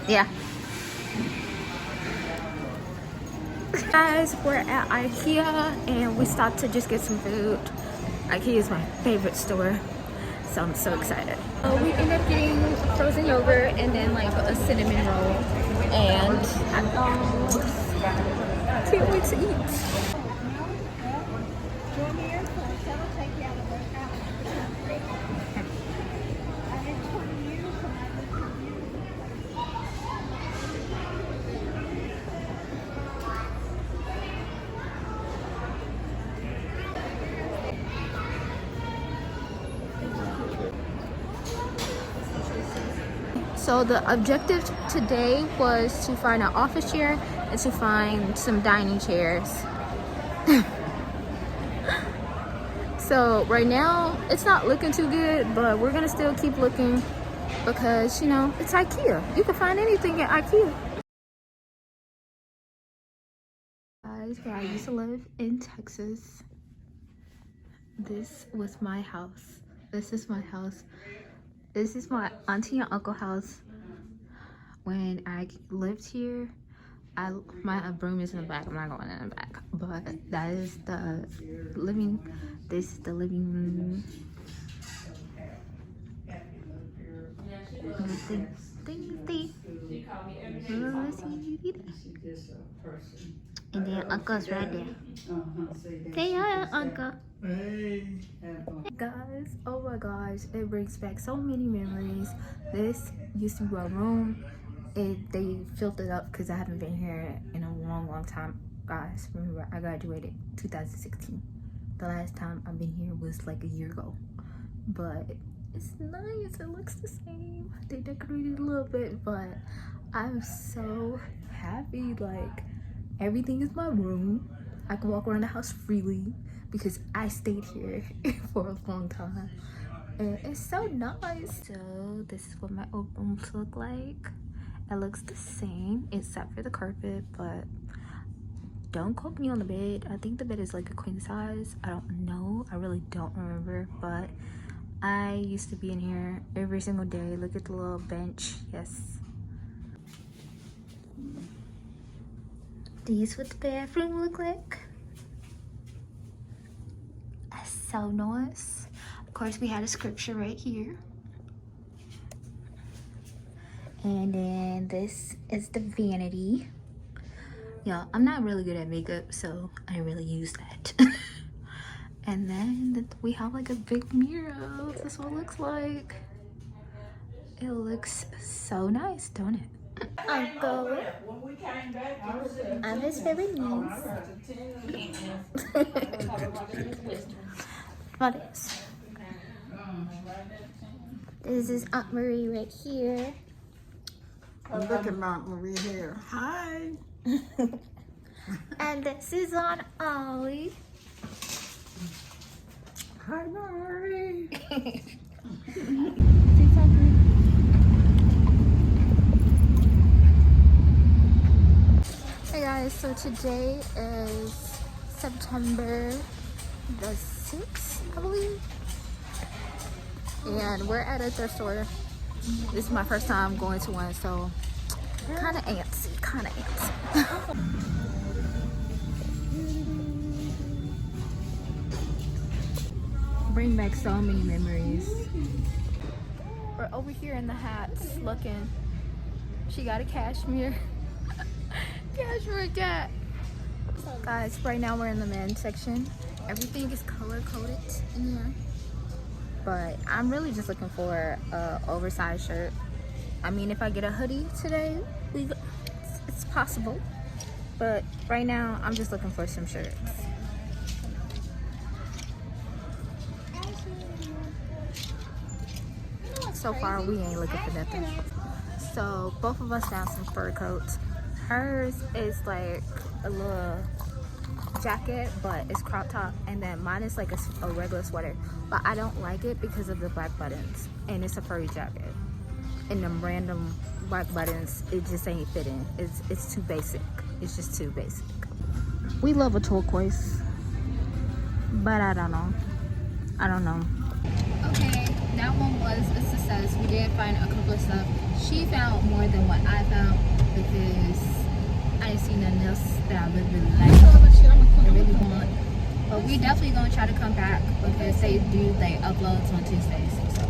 Yeah. Guys, we're at IKEA and we stopped to just get some food. IKEA is my favorite store, so I'm so excited. We ended up getting frozen yogurt and then like a cinnamon roll, and can't wait to eat. So the objective today was to find an office chair and to find some dining chairs. So right now it's not looking too good, but we're gonna still keep looking because, you know, it's IKEA. You can find anything at IKEA. Guys, where I used to live in Texas, this was my house. This is my house. This is my auntie and uncle house. When I lived here, my room is in the back. I'm not going in the back, but that is the living. This is the living room. And then uncle's right there. Say hi, uncle. Hey. Guys, oh my gosh, it brings back so many memories. This used to be my room. They filled it up because I haven't been here in a long time. Guys, remember, I graduated 2016. The last time I've been here was like a year ago. But it's nice, it looks the same. They decorated a little bit, but I'm so happy. Like, everything is my room. I can walk around the house freely because I stayed here for a long time. And it's so nice. So this is what my old rooms look like. It looks the same except for the carpet, but don't quote me on the bed. I think the bed is like a queen size. I don't know. I really don't remember, but I used to be in here every single day. Look at the little bench. Yes. This is what the bathroom look like. That's so nice. Of course, we had a scripture right here. And then this is the vanity. Yeah, I'm not really good at makeup, so I didn't really use that. And then we have like a big mirror. This is what it looks like. It looks so nice, don't it? Uncle, I'm his favorite niece. What is? This is Aunt Marie right here. Look at Aunt Marie here. Hi. And this is Aunt Ollie. Hi, Marie. Hey guys, so today is September the 6th, I believe. And we're at a thrift store. This is my first time going to one, so kind of antsy. Bring back so many memories. We're over here in the hats looking. She got a cashmere cat. Guys, right now we're in the men's section. Everything is color coded in here, but I'm really just looking for a oversized shirt. I mean, if I get a hoodie today, it's possible, but right now I'm just looking for some shirts. So far we ain't looking for nothing. So both of us found some fur coats. Hers is like a little jacket, but it's crop top, and then mine is like a regular sweater, but I don't like it because of the black buttons, and it's a furry jacket, and them random black buttons, it just ain't fitting. It's too basic. It's just too basic. We love a turquoise, but I don't know. Okay, that one was a success. We did find a couple of stuff. She found more than what I found because I didn't see nothing else that I really like. I really want. But we definitely gonna try to come back because they do uploads on Tuesdays. So.